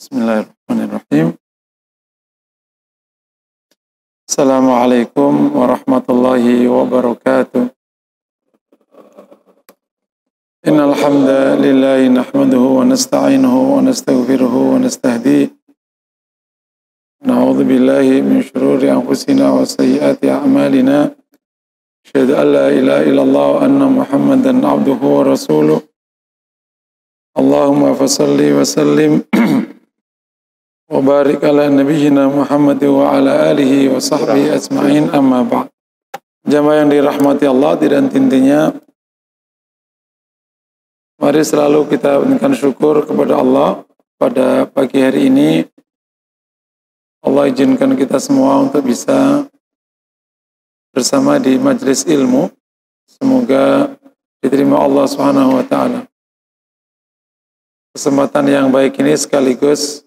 Bismillahirrahmanirrahim. Assalamualaikum warahmatullahi wabarakatuh. Innal hamdalillahi nahmaduhu wa nasta'inuhu wa nastaghfiruhu wa nastahdihi. Na'udzu billahi min shururi anfusina wa sayyiati a'malina. Asyhadu an la ilaha illallah wa anna Muhammadan 'abduhu wa rasuluh. Allahumma fashalli wa sallim wa barik ala nabiyyina Muhammad wa ala alihi wa sahbihi ajma'in, amma ba'd. Jamaah yang dirahmati Allah dan intinya, mari selalu kita berikan syukur kepada Allah. Pada pagi hari ini Allah izinkan kita semua untuk bisa bersama di majelis ilmu. Semoga diterima Allah Subhanahu wa taala. Kesempatan yang baik ini sekaligus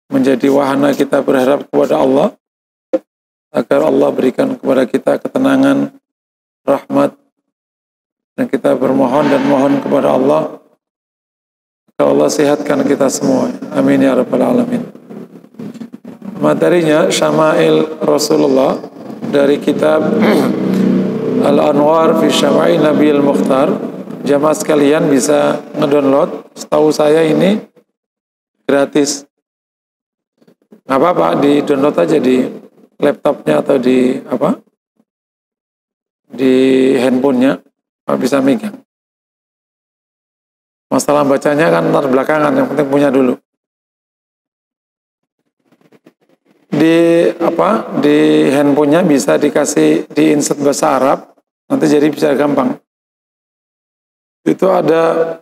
menjadi wahana kita berharap kepada Allah agar Allah berikan kepada kita ketenangan, rahmat, dan kita bermohon dan mohon kepada Allah agar Allah sehatkan kita semua. Amin ya rabbal alamin. Materinya Syama'il Rasulullah dari kitab Al-Anwar fi Syama'il Nabiyil Mukhtar. Jamaah sekalian bisa ngedownload, setahu saya ini gratis. Nggak apa-apa, di download aja di laptopnya atau di handphonenya, bisa megang. Masalah bacanya kan ntar belakangan, yang penting punya dulu. Di handphonenya bisa dikasih di insert bahasa Arab, nanti jadi bisa gampang. Itu ada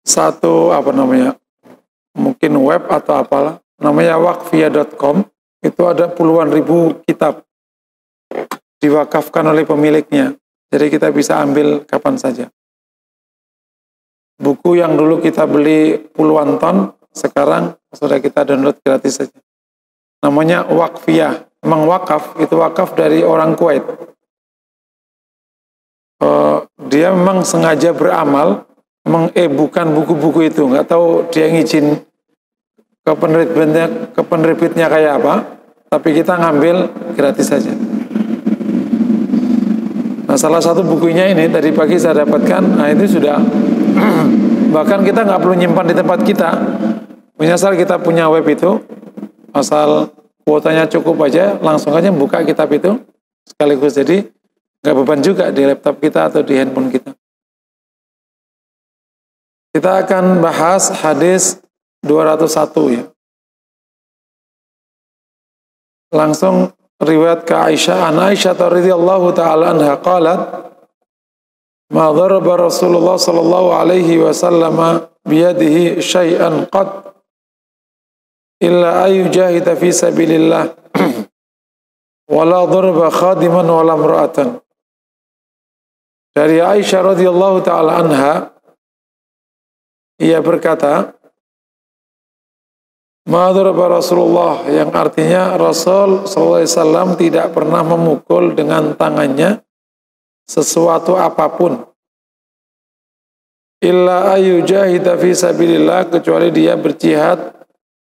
satu mungkin web atau apalah, namanya waqfiyah.com. Itu ada puluhan ribu kitab diwakafkan oleh pemiliknya, jadi kita bisa ambil kapan saja. Buku yang dulu kita beli puluhan ton, sekarang sudah kita download gratis saja. Namanya waqfiyah. Memang wakaf, itu wakaf dari orang Kuwait. Dia memang sengaja beramal mengebukan buku-buku itu. Nggak tahu dia ngizin ke penerbitnya kayak apa, tapi kita ngambil gratis saja. Nah, salah satu bukunya ini tadi pagi saya dapatkan. Nah, itu sudah bahkan kita nggak perlu nyimpan di tempat kita. Asal kita punya web itu, asal kuotanya cukup aja, langsung aja buka kitab itu sekaligus. Jadi nggak beban juga di laptop kita atau di handphone kita. Kita akan bahas hadis 201 ya. Langsung riwayat ke Aisyah. An Aisyah radhiyallahu taala anha qalat, ma daraba Rasulullah sallallahu alaihi wasallam biyadihi syai'an qad illa ayyujahida fi sabilillah wala daraba khadiman wala imra'atan. Dari Aisyah radhiyallahu taala anha, ia berkata, Madharaba Rasulullah, yang artinya Rasul sallallahu alaihi wasallam tidak pernah memukul dengan tangannya sesuatu apapun, illa ayyujahida fi sabilillah, kecuali dia berjihad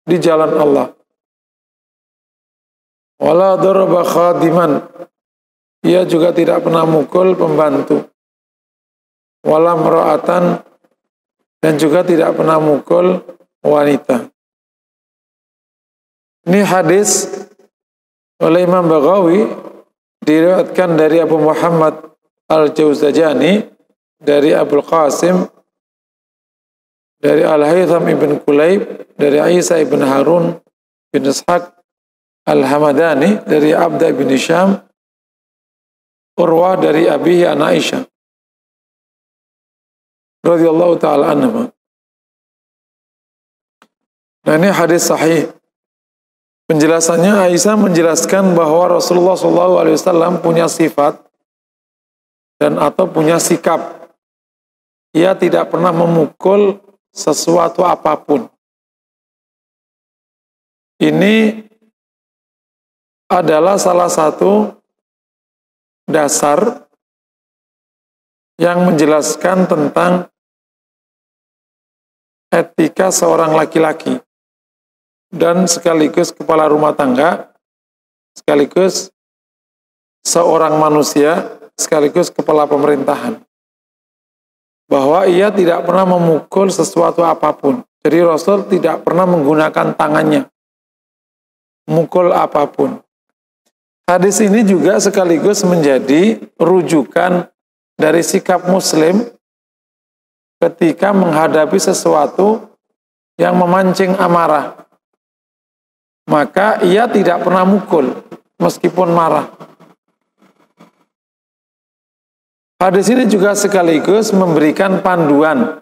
di jalan Allah. Wala daraba khadiman, ia juga tidak pernah mukul pembantu. Wala mra'atan, dan juga tidak pernah mukul wanita. Ini hadis oleh Imam Baghawi, diriwayatkan dari Abu Muhammad Al-Jauzajani, dari Abul Qasim, dari Al-Haytham ibn Kulayb, dari Isa ibn Harun bin Ishaq Al-Hamadani, dari Abda ibn Hisham, Urwah dari abihi an Aisyah radhiyallahu ta'ala anha. Nah, ini hadis sahih. Penjelasannya, Aisyah menjelaskan bahwa Rasulullah SAW punya sifat dan atau punya sikap. Ia tidak pernah memukul sesuatu apapun. Ini adalah salah satu dasar yang menjelaskan tentang etika seorang laki-laki dan sekaligus kepala rumah tangga, sekaligus seorang manusia, sekaligus kepala pemerintahan. Bahwa ia tidak pernah memukul sesuatu apapun. Jadi Rasul tidak pernah menggunakan tangannya mukul apapun. Hadis ini juga sekaligus menjadi rujukan dari sikap Muslim ketika menghadapi sesuatu yang memancing amarah. Maka ia tidak pernah mukul meskipun marah. Hadis ini juga sekaligus memberikan panduan.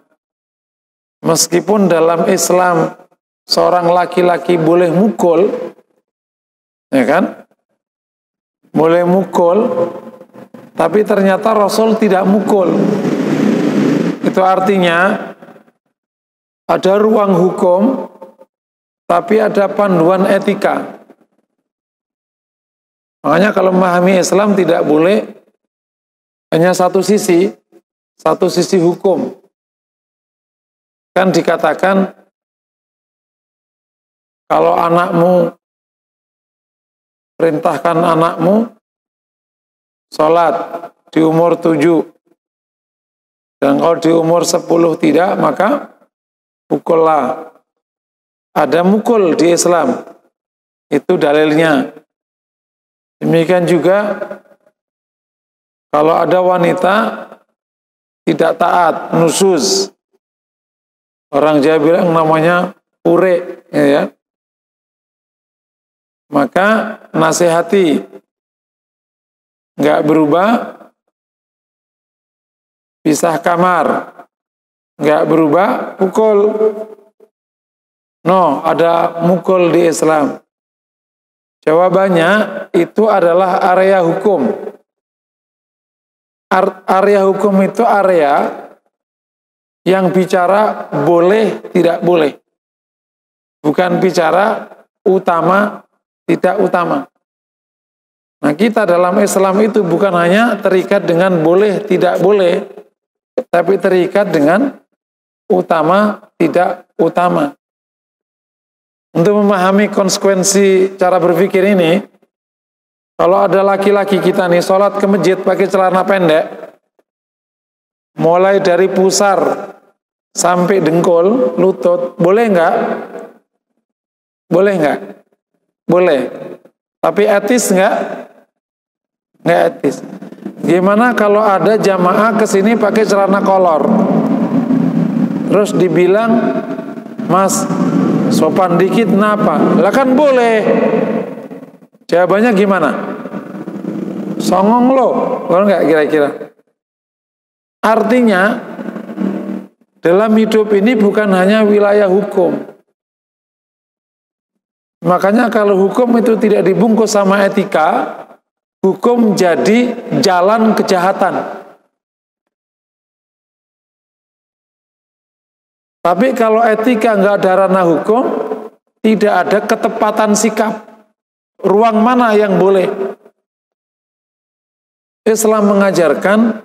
Meskipun dalam Islam seorang laki-laki boleh mukul, ya kan? Boleh mukul, tapi ternyata Rasul tidak mukul. Itu artinya ada ruang hukum, tapi ada panduan etika. Makanya kalau memahami Islam tidak boleh hanya satu sisi hukum. Kan dikatakan kalau anakmu, perintahkan anakmu sholat di umur 7, dan kalau di umur 10 tidak, maka pukullah. Ada mukul di Islam, itu dalilnya. Demikian juga kalau ada wanita tidak taat, nusyuz, orang Jawa bilang namanya pure, ya. Maka nasihati, nggak berubah, pisah kamar, nggak berubah, pukul. No, ada mukul di Islam. Jawabannya itu adalah area hukum. Area hukum itu area yang bicara boleh, tidak boleh. Bukan bicara utama, tidak utama. Nah, kita dalam Islam itu bukan hanya terikat dengan boleh, tidak boleh, tapi terikat dengan utama, tidak utama. Untuk memahami konsekuensi cara berpikir ini, kalau ada laki-laki kita nih sholat ke masjid pakai celana pendek, mulai dari pusar sampai dengkul, lutut, boleh nggak? Boleh nggak? Boleh. Tapi etis nggak? Nggak etis. Gimana kalau ada jamaah kesini pakai celana kolor, terus dibilang, Mas, sopan dikit kenapa? Lah kan boleh. Jawabannya gimana? Songong lo, kalau nggak kira-kira? Artinya dalam hidup ini bukan hanya wilayah hukum. Makanya kalau hukum itu tidak dibungkus sama etika, hukum jadi jalan kejahatan. Tapi kalau etika nggak ada ranah hukum, tidak ada ketepatan sikap. Ruang mana yang boleh? Islam mengajarkan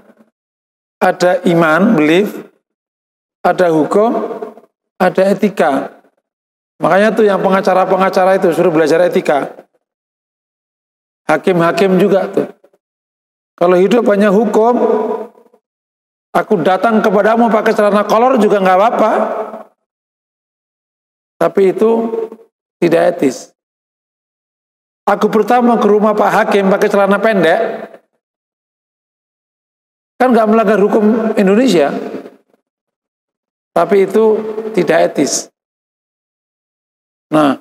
ada iman, belief, ada hukum, ada etika. Makanya tuh yang pengacara-pengacara itu suruh belajar etika. Hakim-hakim juga tuh. Kalau hidup hanya hukum, aku datang kepadamu pakai celana kolor juga nggak apa-apa. Tapi itu tidak etis. Aku pertama ke rumah Pak Hakim pakai celana pendek, kan nggak melanggar hukum Indonesia. Tapi itu tidak etis. Nah,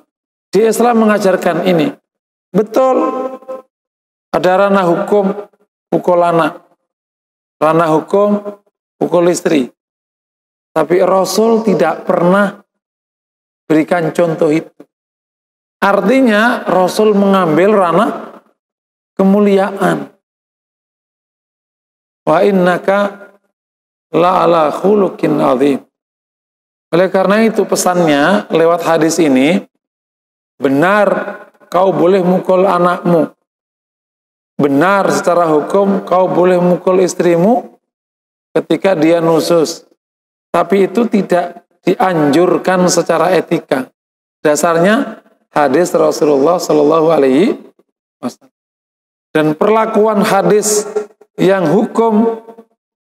di Islam mengajarkan ini. Betul, ada ranah hukum, pukul anak. Ranah hukum, pukul istri. Tapi Rasul tidak pernah berikan contoh itu. Artinya Rasul mengambil ranah kemuliaan. Wa innaka la'ala khuluqin azim. Oleh karena itu pesannya lewat hadis ini, benar kau boleh mukul anakmu. Benar secara hukum kau boleh mukul istrimu ketika dia nusus. Tapi itu tidak dianjurkan secara etika. Dasarnya hadis Rasulullah Shallallahu Alaihi Wasallam. Dan perlakuan hadis yang hukum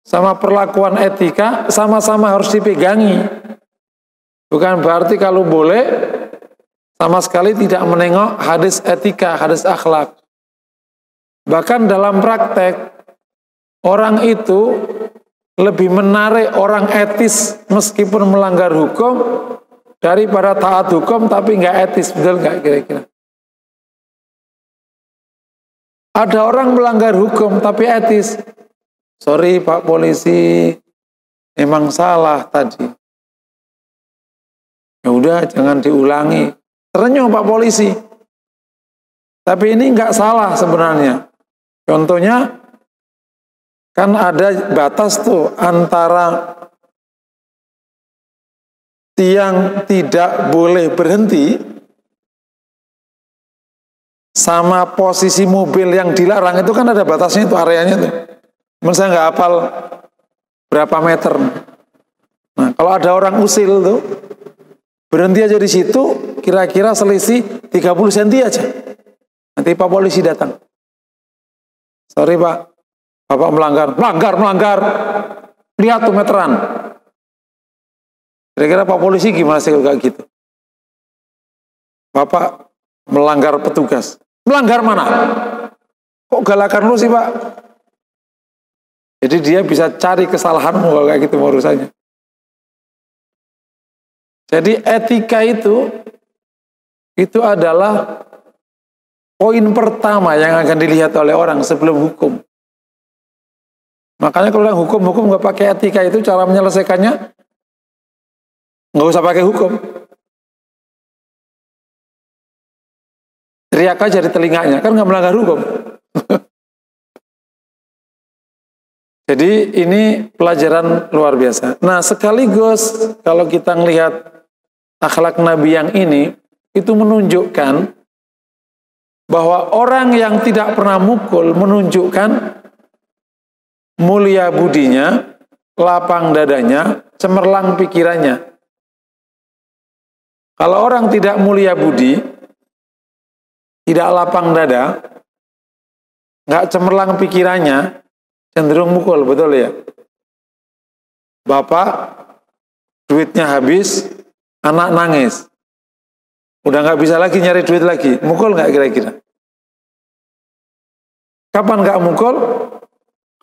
sama perlakuan etika sama-sama harus dipegangi. Bukan berarti kalau boleh sama sekali tidak menengok hadis etika, hadis akhlak. Bahkan dalam praktek, orang itu lebih menarik orang etis meskipun melanggar hukum daripada taat hukum tapi nggak etis. Betul nggak kira-kira? Ada orang melanggar hukum tapi etis. Sorry Pak Polisi, emang salah tadi. Ya udah, jangan diulangi. Terenyuh Pak Polisi. Tapi ini nggak salah sebenarnya. Contohnya, kan ada batas tuh antara tiang tidak boleh berhenti sama posisi mobil yang dilarang. Itu kan ada batasnya itu, areanya tuh. Saya nggak hafal berapa meter. Nah, kalau ada orang usil tuh, berhenti aja di situ, kira-kira selisih 30 cm aja. Nanti Pak Polisi datang. Sorry Pak, Bapak melanggar. Lihat tuh meteran. Kira-kira Pak Polisi gimana sih kayak gitu? Bapak melanggar petugas. Melanggar mana? Kok galakan lu sih Pak? Jadi dia bisa cari kesalahanmu kalau kayak gitu urusannya. Jadi etika itu adalah poin pertama yang akan dilihat oleh orang sebelum hukum. Makanya kalau yang hukum nggak pakai etika itu, cara menyelesaikannya nggak usah pakai hukum. Teriak aja di telinganya, kan nggak melanggar hukum. Jadi ini pelajaran luar biasa. Nah, sekaligus kalau kita melihat akhlak Nabi yang ini, itu menunjukkan bahwa orang yang tidak pernah mukul menunjukkan mulia budinya, lapang dadanya, cemerlang pikirannya. Kalau orang tidak mulia budi, tidak lapang dada, nggak cemerlang pikirannya, cenderung mukul, betul ya? Bapak, duitnya habis, anak nangis. Udah nggak bisa lagi nyari duit lagi. Mukul nggak kira-kira? Kapan nggak mukul?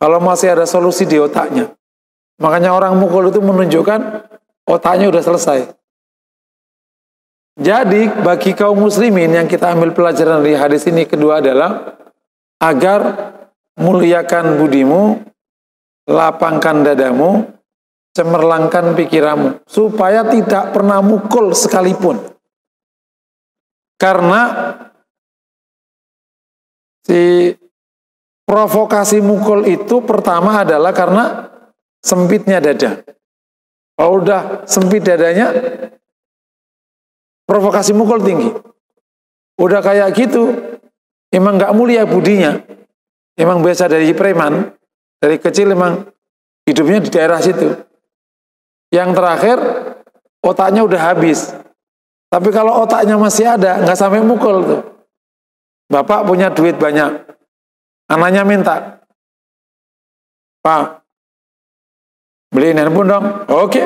Kalau masih ada solusi di otaknya. Makanya orang mukul itu menunjukkan otaknya udah selesai. Jadi bagi kaum muslimin yang kita ambil pelajaran dari hadis ini kedua adalah agar muliakan budimu, lapangkan dadamu, cemerlangkan pikiranmu, supaya tidak pernah mukul sekalipun. Karena si provokasi mukul itu pertama adalah karena sempitnya dada. Kalau udah sempit dadanya, provokasi mukul tinggi. Udah kayak gitu, emang gak mulia budinya. Emang biasa dari preman, dari kecil emang hidupnya di daerah situ. Yang terakhir, otaknya udah habis. Tapi kalau otaknya masih ada, nggak sampai mukul tuh. Bapak punya duit banyak, anaknya minta, Pak, beliin handphone dong. Oke.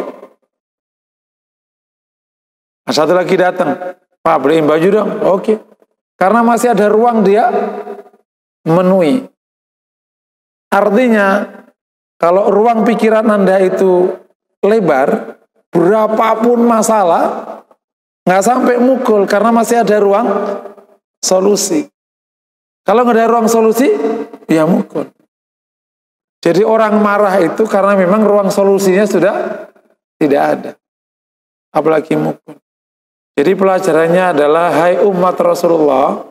Satu lagi datang, Pak, beliin baju dong. Oke. Karena masih ada ruang dia memenuhi. Artinya, kalau ruang pikiran Anda itu lebar, berapapun masalah, nggak sampai mukul, karena masih ada ruang solusi. Kalau nggak ada ruang solusi, ya mukul. Jadi orang marah itu karena memang ruang solusinya sudah tidak ada. Apalagi mukul. Jadi pelajarannya adalah, hai umat Rasulullah,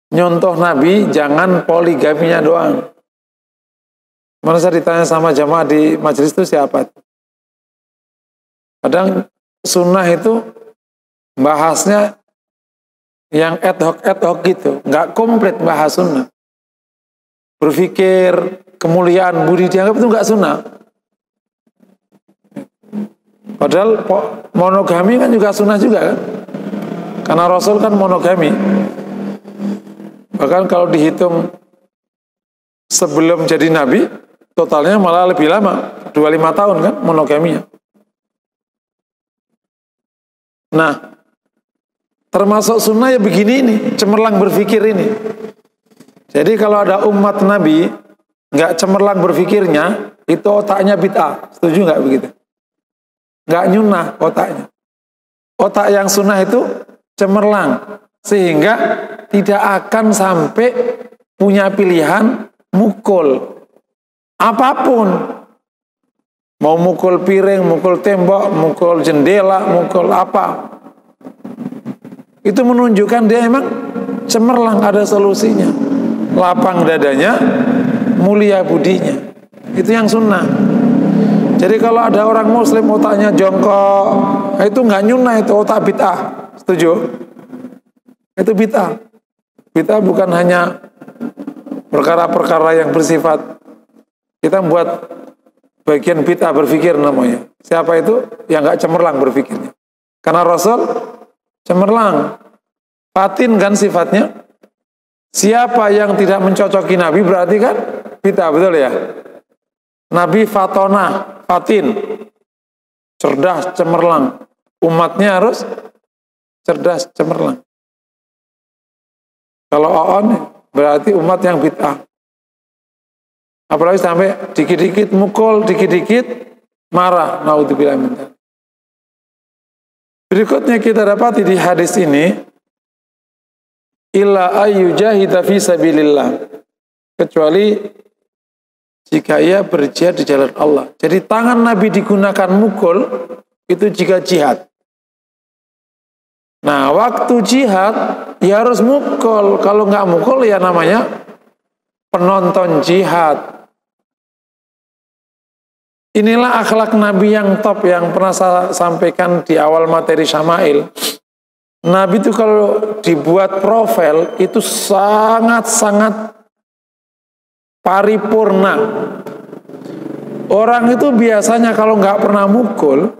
nyontoh Nabi, jangan poligaminya doang. Mana saya ditanya sama jamaah di majelis itu siapa? Kadang sunnah itu bahasnya yang ad hoc gitu, nggak komplit bahas sunnah. Berpikir kemuliaan budi dianggap itu nggak sunnah. Padahal monogami kan juga sunnah juga kan. Karena Rasul kan monogami. Bahkan kalau dihitung sebelum jadi nabi, totalnya malah lebih lama, 25 tahun kan monogaminya. Nah, termasuk sunnah ya begini ini, cemerlang berpikir ini. Jadi kalau ada umat nabi nggak cemerlang berpikirnya, itu otaknya bid'ah. Setuju nggak begitu? Nggak nyunah otaknya. Otak yang sunnah itu cemerlang, sehingga tidak akan sampai punya pilihan mukul apapun. Mau mukul piring, mukul tembok, mukul jendela, mukul apa. Itu menunjukkan dia emang cemerlang, ada solusinya. Lapang dadanya, mulia budinya. Itu yang sunnah. Jadi kalau ada orang muslim otaknya jongkok, itu nggak nyunah, itu otak bid'ah. Setuju? Itu bid'ah. Bid'ah bukan hanya perkara-perkara yang bersifat, kita membuat bagian bid'ah berpikir namanya. Siapa itu? Yang nggak cemerlang berpikirnya. Karena Rasul cemerlang, fatin kan sifatnya. Siapa yang tidak mencocoki Nabi berarti kan bid'ah, betul ya? Nabi fatona, fatin, cerdas, cemerlang. Umatnya harus cerdas, cemerlang. Kalau on berarti umat yang bid'ah. Apalagi sampai dikit-dikit mukul, dikit-dikit marah. Naudzubillah min dzalik. Berikutnya kita dapati di hadis ini, illa ayyujahida fi sabilillah, kecuali jika ia berjihad di jalan Allah. Jadi tangan Nabi digunakan mukul itu jika jihad. Nah, waktu jihad ya harus mukul. Kalau nggak mukul ya namanya penonton jihad. Inilah akhlak Nabi yang top yang pernah saya sampaikan di awal materi Syama'il. Nabi itu kalau dibuat profil itu sangat-sangat paripurna. Orang itu biasanya kalau nggak pernah mukul,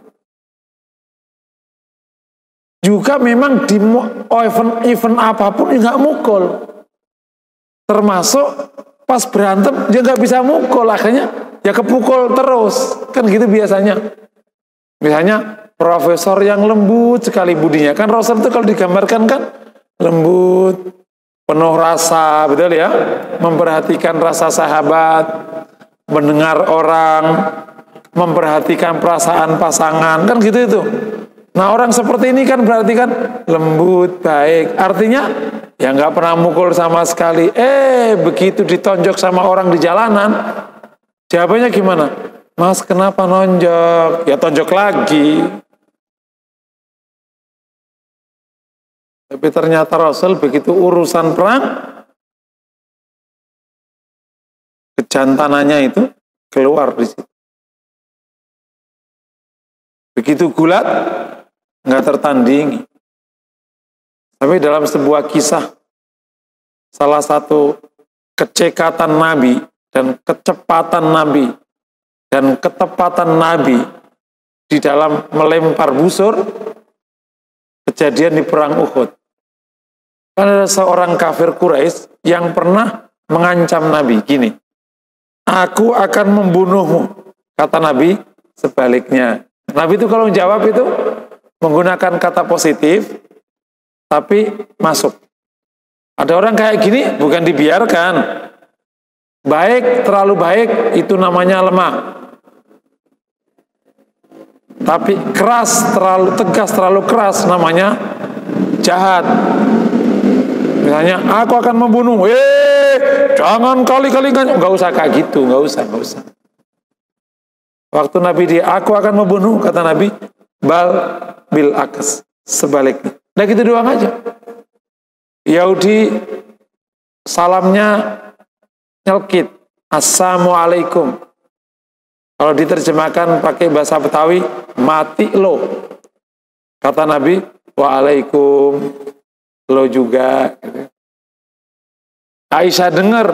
juga memang di event apapun nggak mukul. Termasuk pas berantem dia nggak bisa mukul, akhirnya ya kepukul terus. Kan gitu biasanya. Biasanya profesor yang lembut sekali budinya. Kan Rasul itu kalau digambarkan kan lembut, penuh rasa, betul ya? Memperhatikan rasa sahabat, mendengar orang, memperhatikan perasaan pasangan, kan gitu itu. Nah, orang seperti ini kan berarti kan lembut, baik. Artinya ya nggak pernah mukul sama sekali. Begitu ditonjok sama orang di jalanan, jawabannya gimana? Mas, kenapa nonjok? Ya tonjok lagi. Tapi ternyata Rasul begitu urusan perang, kejantanannya itu keluar di situ. Begitu gulat, nggak tertandingi. Tapi dalam sebuah kisah, salah satu kecekatan Nabi dan kecepatan Nabi dan ketepatan Nabi di dalam melempar busur, kejadian di perang Uhud. Ada seorang kafir Quraisy yang pernah mengancam Nabi gini, aku akan membunuhmu. Kata Nabi sebaliknya. Nabi itu kalau menjawab itu menggunakan kata positif, tapi masuk. Ada orang kayak gini bukan dibiarkan. Baik, terlalu baik itu namanya lemah. Tapi keras, terlalu tegas, terlalu keras namanya jahat. Misalnya, aku akan membunuh. Jangan kali-kali nggak usah kayak gitu, nggak usah. Waktu Nabi aku akan membunuh, kata Nabi, bal bil akas, sebaliknya. Nah gitu doang aja. Yahudi salamnya nyelkit, assalamualaikum. Kalau diterjemahkan pakai bahasa Betawi, mati lo. Kata Nabi, waalaikum, lo juga. Aisyah dengar,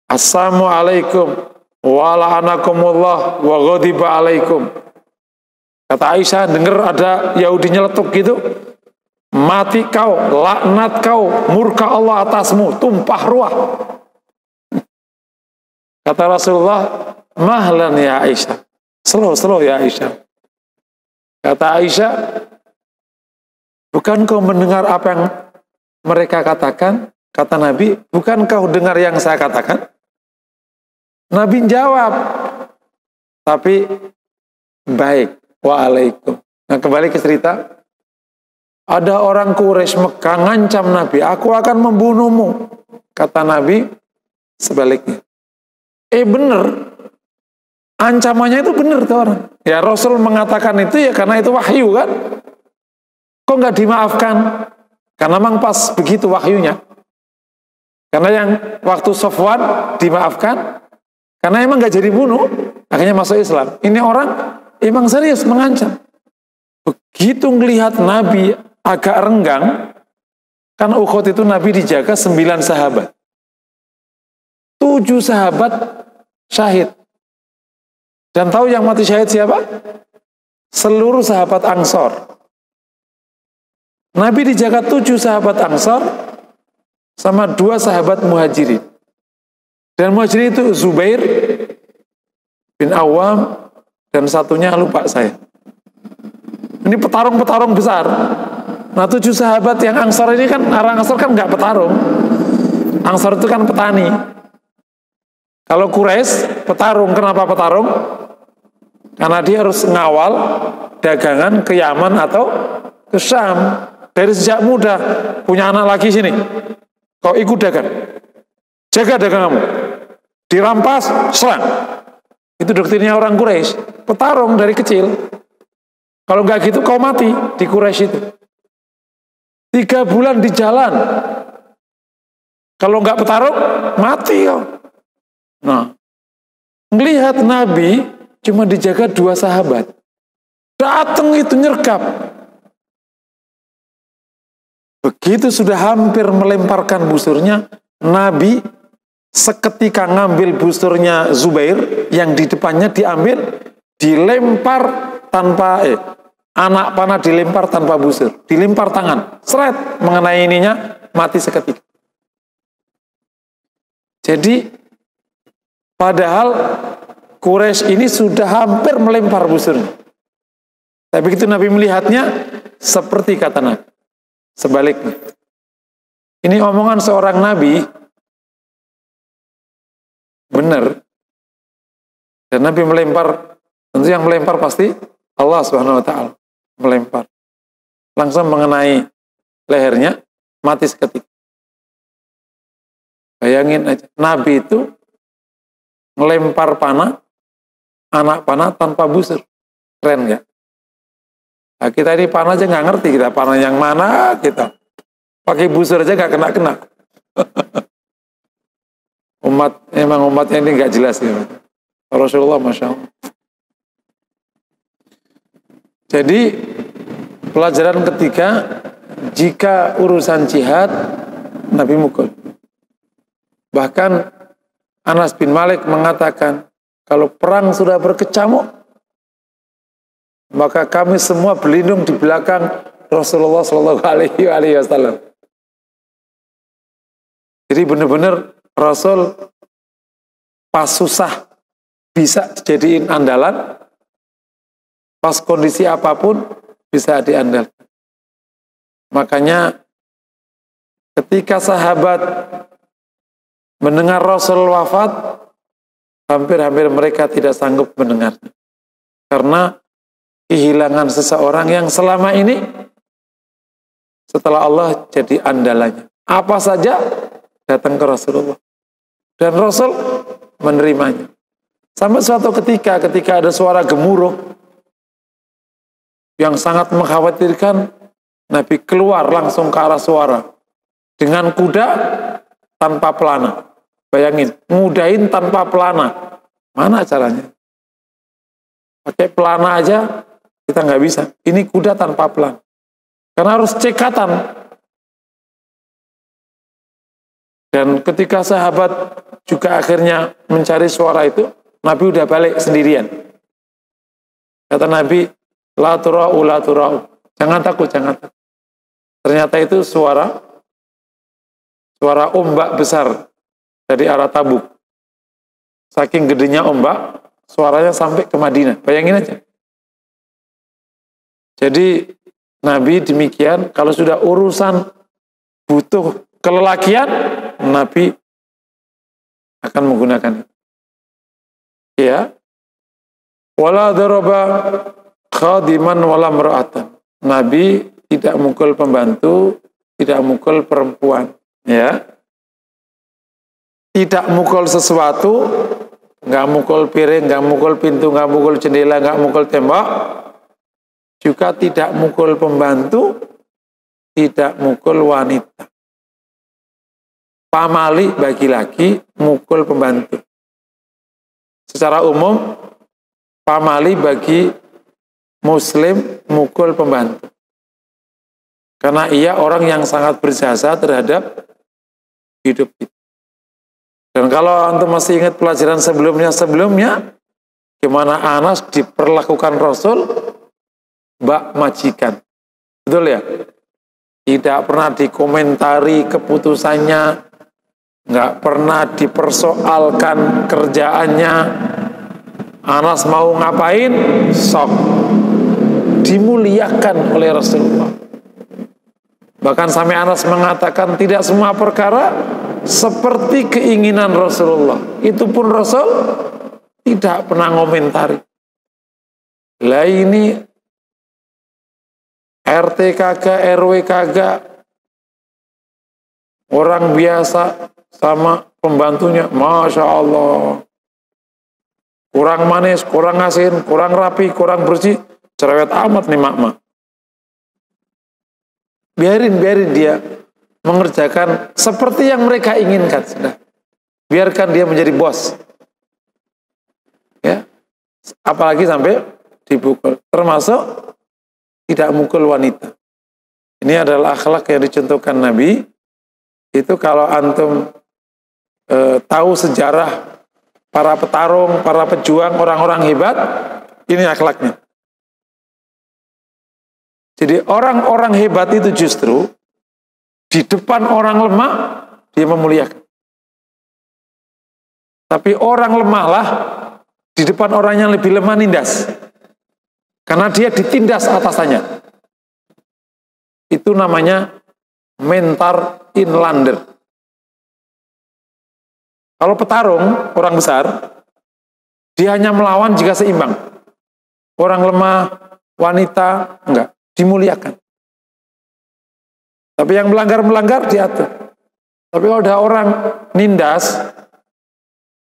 assalamualaikum, wa la'anakumullah, wa ghadiba alaikum. Kata Aisyah, dengar ada Yahudi nyeletuk gitu, mati kau, laknat kau, murka Allah atasmu, tumpah ruah. Kata Rasulullah, mahlan ya Aisyah, slow ya Aisyah. Kata Aisyah, bukan kau mendengar apa yang mereka katakan? Kata Nabi, bukan kau dengar yang saya katakan? Nabi jawab, tapi baik, waalaikum. Nah, kembali ke cerita. Ada orang Quraisy Mekah ngancam Nabi, aku akan membunuhmu. Kata Nabi, sebaliknya. Bener. Ancamannya itu bener tuh orang. Ya Rasul mengatakan itu ya karena itu wahyu kan. Kok nggak dimaafkan? Karena memang pas begitu wahyunya. Karena yang waktu Sofwan dimaafkan, karena emang nggak jadi bunuh, akhirnya masuk Islam. Ini orang emang serius mengancam. Begitu ngelihat Nabi agak renggang, kan Uhud itu Nabi dijaga 9 sahabat. 7 sahabat syahid. Dan tahu yang mati syahid siapa? Seluruh sahabat Ansor. Nabi dijaga 7 sahabat Ansor sama 2 sahabat Muhajirin. Dan Muhajirin itu Zubair bin Awam dan satunya lupa saya. Ini petarung-petarung besar. Nah 7 sahabat yang Ansor ini kan, orang Ansor kan nggak petarung. Ansor itu kan petani. Kalau Quraisy petarung, kenapa petarung? Karena dia harus ngawal dagangan ke Yaman atau ke Syam. Dari sejak muda, punya anak lagi sini. Kau ikut dagang. Jaga daganganmu. Dirampas, serang. Itu doktrinnya orang Quraisy. Petarung dari kecil. Kalau nggak gitu kau mati di Quraisy itu. 3 bulan di jalan. Kalau nggak petarung, mati kau. Nah, melihat Nabi cuma dijaga 2 sahabat. Datang itu nyergap. Begitu sudah hampir melemparkan busurnya, Nabi seketika ngambil busurnya Zubair, yang di depannya diambil, dilempar tanpa, anak panah dilempar tanpa busur. Dilempar tangan, seret, mengenai ininya, mati seketika. Jadi, padahal Quraisy ini sudah hampir melempar busurnya. Tapi begitu Nabi melihatnya, seperti kata Nabi. Sebaliknya. Ini omongan seorang Nabi, benar. Dan Nabi melempar, tentu yang melempar pasti Allah Subhanahu wa Ta'ala. Melempar. Langsung mengenai lehernya, mati seketika. Bayangin aja, Nabi itu melempar panah, anak panah tanpa busur. Keren nggak? Nah, kita ini panah aja nggak ngerti, kita panah yang mana kita. Pakai busur aja nggak kena-kena. Emang umatnya ini nggak jelas ya. Rasulullah Masya Allah. Jadi pelajaran ketiga, jika urusan jihad, Nabi mukul. Bahkan Anas bin Malik mengatakan, kalau perang sudah berkecamuk, maka kami semua berlindung di belakang Rasulullah Shallallahu Alaihi Wasallam. Jadi benar-benar Rasul pas susah bisa dijadiin andalan, pas kondisi apapun bisa diandalkan. Makanya ketika sahabat mendengar Rasul wafat, hampir-hampir mereka tidak sanggup mendengarnya. Karena kehilangan seseorang yang selama ini setelah Allah jadi andalannya. Apa saja datang ke Rasulullah. Dan Rasul menerimanya. Sampai suatu ketika ada suara gemuruh yang sangat mengkhawatirkan, Nabi keluar langsung ke arah suara dengan kuda tanpa pelana. Bayangin, ngudain tanpa pelana. Mana caranya? Pakai pelana aja kita nggak bisa. Ini kuda tanpa pelana. Karena harus cekatan. Dan ketika sahabat juga akhirnya mencari suara itu, Nabi udah balik sendirian. Kata Nabi, La tura'u, la tura'u. Jangan takut, jangan takut. Ternyata itu suara ombak besar dari arah Tabuk. Saking gedenya ombak, suaranya sampai ke Madinah. Bayangin aja. Jadi Nabi demikian, kalau sudah urusan butuh kelelakian, Nabi akan menggunakan itu. Ya. Wala daraba khadiman wala mar'atan. Nabi tidak mukul pembantu, tidak mukul perempuan, ya. Tidak mukul sesuatu, nggak mukul piring, nggak mukul pintu, nggak mukul jendela, nggak mukul tembok. Juga tidak mukul pembantu, tidak mukul wanita. Pamali bagi laki, mukul pembantu. Secara umum, pamali bagi muslim mukul pembantu. Karena ia orang yang sangat berjasa terhadap hidup kita. Dan kalau antum masih ingat pelajaran sebelumnya, gimana Anas diperlakukan Rasul, bak majikan. Betul ya? Tidak pernah dikomentari keputusannya, nggak pernah dipersoalkan kerjaannya. Anas mau ngapain? Sok. Dimuliakan oleh Rasulullah. Bahkan sampai Anas mengatakan tidak semua perkara seperti keinginan Rasulullah. Itu pun Rasul tidak pernah ngomentari. Lah ini RT kagak, RW kagak, orang biasa sama pembantunya, Masya Allah. Kurang manis, kurang asin, kurang rapi, kurang bersih, cerewet amat nih mak-mak. Biarin dia mengerjakan seperti yang mereka inginkan. Sudah. Biarkan dia menjadi bos. Ya. Apalagi sampai dipukul. Termasuk tidak mukul wanita. Ini adalah akhlak yang dicontohkan Nabi. Itu kalau antum tahu sejarah para petarung, para pejuang, orang-orang hebat, ini akhlaknya. Jadi orang-orang hebat itu justru di depan orang lemah dia memuliakan. Tapi orang lemahlah di depan orang yang lebih lemah nindas. Karena dia ditindas atasannya. Itu namanya mental inlander. Kalau petarung, orang besar, dia hanya melawan jika seimbang. Orang lemah, wanita, enggak. Dimuliakan. Tapi yang melanggar diatur. Tapi kalau ada orang nindas,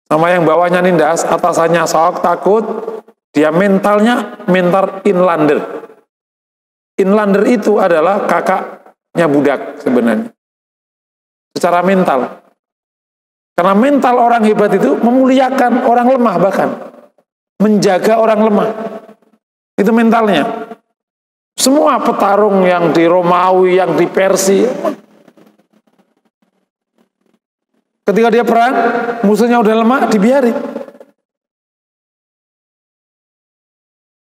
sama yang bawahnya nindas, atasannya sok takut, dia mentalnya mental inlander. Inlander itu adalah kakaknya budak sebenarnya. Secara mental. Karena mental orang hebat itu memuliakan orang lemah bahkan. Menjaga orang lemah. Itu mentalnya. Semua petarung yang di Romawi, yang di Persia, ketika dia perang, musuhnya udah lemah, dibiarin.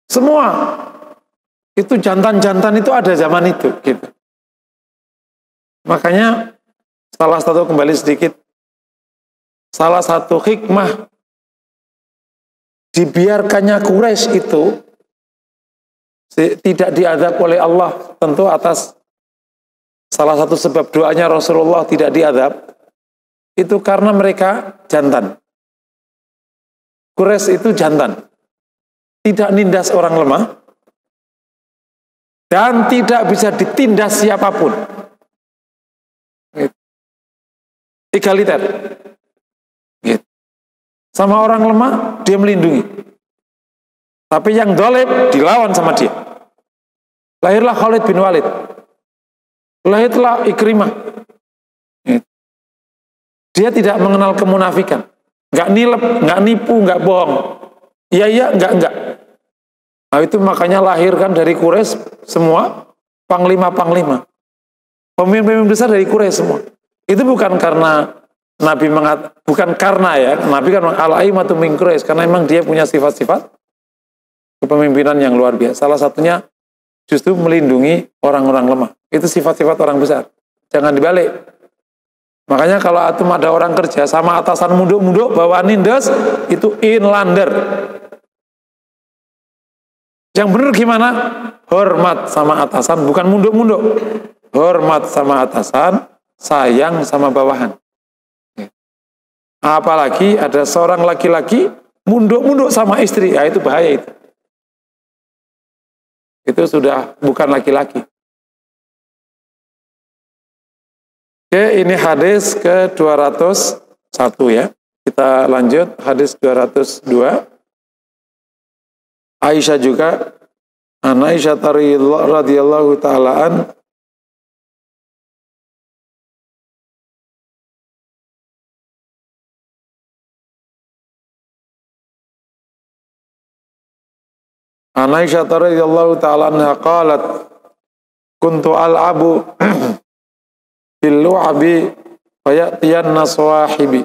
Semua itu jantan-jantan itu ada zaman itu, gitu. Makanya salah satu hikmah dibiarkannya Quraisy itu tidak diazab oleh Allah, tentu atas salah satu sebab doanya Rasulullah tidak diazab itu karena mereka jantan. Quraisy itu jantan, tidak nindas orang lemah dan tidak bisa ditindas siapapun. Egaliter. Gitu. Sama orang lemah dia melindungi, tapi yang dolim dilawan sama dia. Lahirlah Khalid bin Walid, lahirlah Ikrimah. Dia tidak mengenal kemunafikan, nggak nilep, nggak nipu, nggak bohong. Iya, nggak. Nah itu makanya lahirkan dari Quraisy semua panglima-panglima, pemimpin besar dari Quraisy semua. Itu bukan karena Nabi bukan karena ya, Nabi kan al-aimatu min Quraisy, karena memang dia punya sifat-sifat kepemimpinan yang luar biasa. Salah satunya justru melindungi orang-orang lemah. Itu sifat-sifat orang besar. Jangan dibalik. Makanya kalau ada orang kerja sama atasan munduk-munduk bawa nindes, itu inlander. Yang benar gimana? Hormat sama atasan, bukan munduk-munduk. Hormat sama atasan, sayang sama bawahan. Apalagi ada seorang laki-laki munduk-munduk sama istri, ya itu bahaya itu. Itu sudah bukan laki-laki. Oke, ini hadis ke-201 ya. Kita lanjut hadis 202. Aisyah juga, Aisyah radhiyallahu ta'ala Aisyah radhiyallahu ta'ala anha qalat kuntu al'abu bil lu'abi fayatiyanna sawahibi.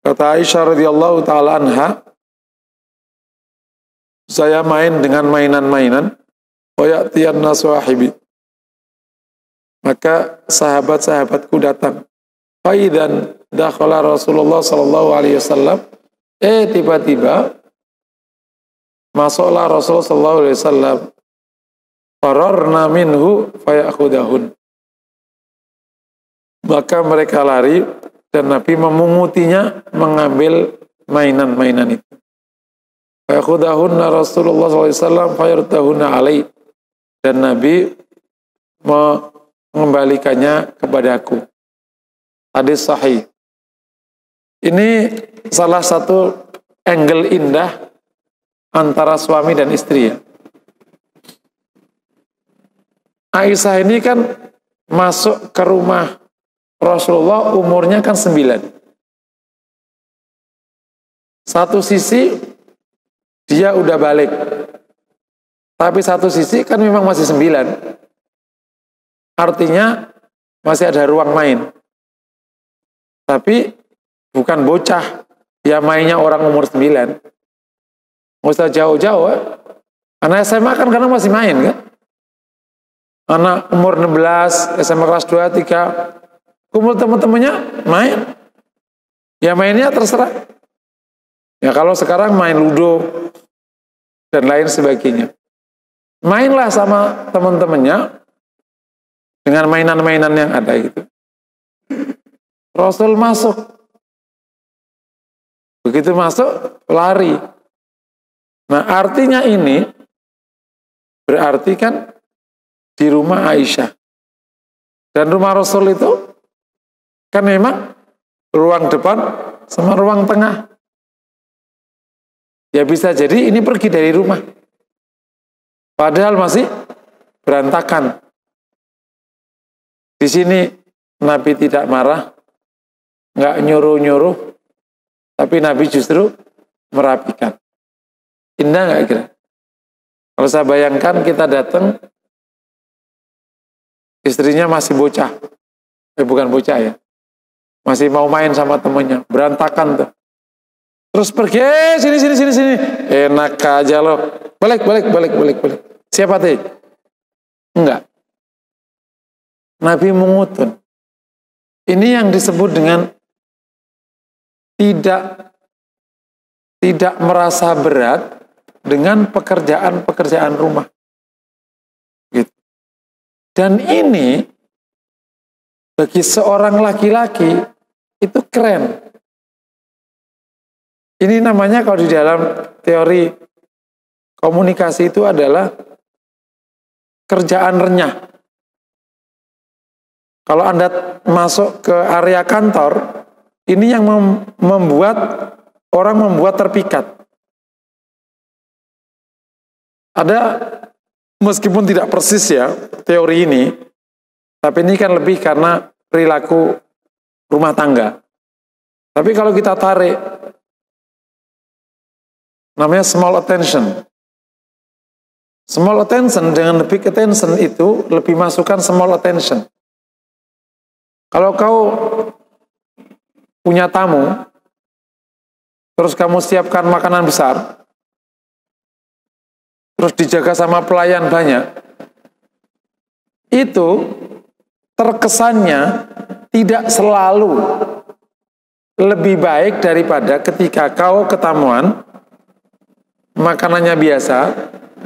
Kata Aisyah radhiyallahu ta'ala anha, saya main dengan mainan-mainan fayatiyanna sawahibi. Maka sahabat-sahabatku datang. Faidan dakhala Rasulullah sallallahu alaihi wasallam. Tiba-tiba masuklah Rasulullah sallallahu alaihi wasallam. Fararna minhu fayakhudahun. Maka mereka lari dan Nabi memungutinya, mengambil mainan-mainan itu. Fayakhudahunna Rasulullah sallallahu alaihi wasallam fayartahunna alaihi. Dan Nabi mengembalikannya kepadaku. Hadis sahih. Ini salah satu angle indah antara suami dan istri ya. Aisyah ini kan masuk ke rumah Rasulullah umurnya kan 9. Satu sisi dia udah balik. Tapi satu sisi kan memang masih 9. Artinya masih ada ruang main. Tapi bukan bocah. Ya mainnya orang umur 9. Nggak usah jauh-jauh ya. Anak SMA kan kadang masih main kan. Anak umur 16, SMA kelas 2, 3, kumpul teman-temannya main. Ya mainnya terserah. Ya kalau sekarang main ludo dan lain sebagainya. Mainlah sama teman-temannya dengan mainan-mainan yang ada gitu. Rasul masuk. Begitu masuk, lari. Nah artinya ini berarti kan di rumah Aisyah. Dan rumah Rasul itu kan memang ruang depan sama ruang tengah. Ya bisa jadi ini pergi dari rumah. Padahal masih berantakan. Di sini Nabi tidak marah, nggak nyuruh-nyuruh, tapi Nabi justru merapikan. Indah nggak kira? Kalau saya bayangkan kita datang, istrinya masih bocah. Bukan bocah ya. Masih mau main sama temennya. Berantakan tuh. Terus pergi, sini. Enak aja loh. Balik. Siapa teh? Enggak. Nabi mengutun. Ini yang disebut dengan tidak merasa berat dengan pekerjaan rumah. Gitu. Dan ini bagi seorang laki-laki itu keren. Ini namanya kalau di dalam teori komunikasi itu adalah kerjaan renyah. Kalau Anda masuk ke area kantor, ini yang membuat orang terpikat. Ada, meskipun tidak persis ya teori ini, tapi ini kan lebih karena perilaku rumah tangga. Tapi kalau kita tarik, namanya small attention. Small attention dengan big attention itu lebih masukkan small attention. Kalau kau punya tamu, terus kamu siapkan makanan besar, terus dijaga sama pelayan banyak, itu terkesannya tidak selalu lebih baik daripada ketika kau ketamuan, makanannya biasa,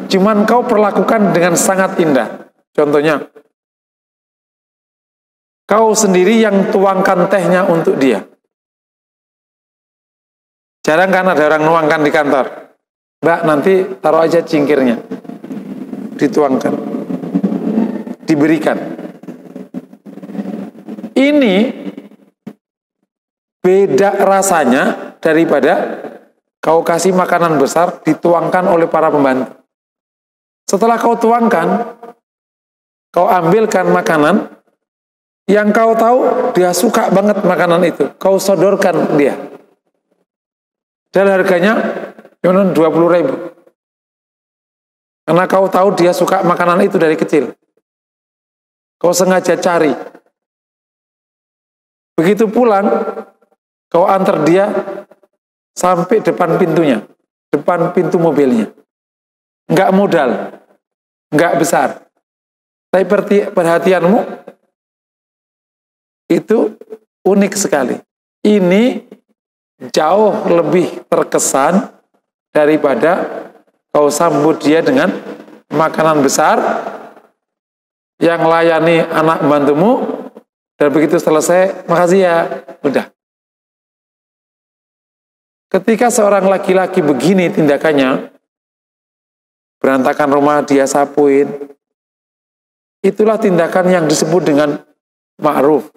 cuman kau perlakukan dengan sangat indah. Contohnya, kau sendiri yang tuangkan tehnya untuk dia. Jarang kan ada orang nuangkan di kantor. Mbak, nanti taruh aja cingkirnya. Dituangkan. Diberikan. Ini beda rasanya daripada kau kasih makanan besar dituangkan oleh para pembantu. Setelah kau tuangkan, kau ambilkan makanan yang kau tahu dia suka banget makanan itu. Kau sodorkan dia. Dan harganya 20.000. Karena kau tahu dia suka makanan itu dari kecil. Kau sengaja cari. Begitu pulang, kau antar dia sampai depan pintunya. Depan pintu mobilnya. Enggak modal. Enggak besar. Tapi perhatianmu itu unik sekali. Ini jauh lebih terkesan daripada kau sambut dia dengan makanan besar yang layani anak bantumu dan begitu selesai, makasih ya, udah. Ketika seorang laki-laki begini tindakannya, berantakan rumah dia sapuin, itulah tindakan yang disebut dengan ma'ruf,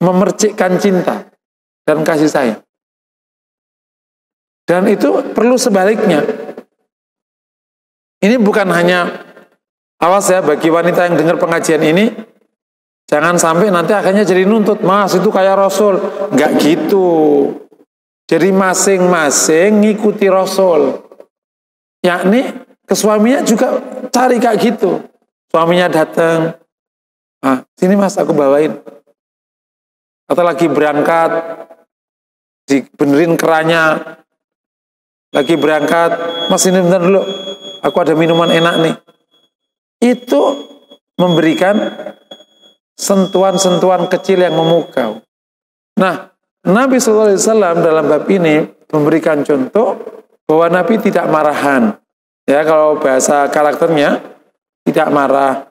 memercikkan cinta dan kasih sayang. Dan itu perlu sebaliknya. Ini bukan hanya, awas ya bagi wanita yang dengar pengajian ini, jangan sampai nanti akhirnya jadi nuntut, mas itu kayak Rasul. Enggak gitu. Jadi masing-masing ngikuti Rasul. Yakni ke suaminya juga cari kayak gitu. Suaminya datang, sini mas aku bawain. Atau lagi berangkat, dibenerin kerannya, lagi berangkat, mas ini bentar dulu, aku ada minuman enak nih. Itu memberikan sentuhan-sentuhan kecil yang memukau. Nah, Nabi SAW dalam bab ini memberikan contoh bahwa Nabi tidak marahan. Ya, kalau bahasa karakternya, tidak marah.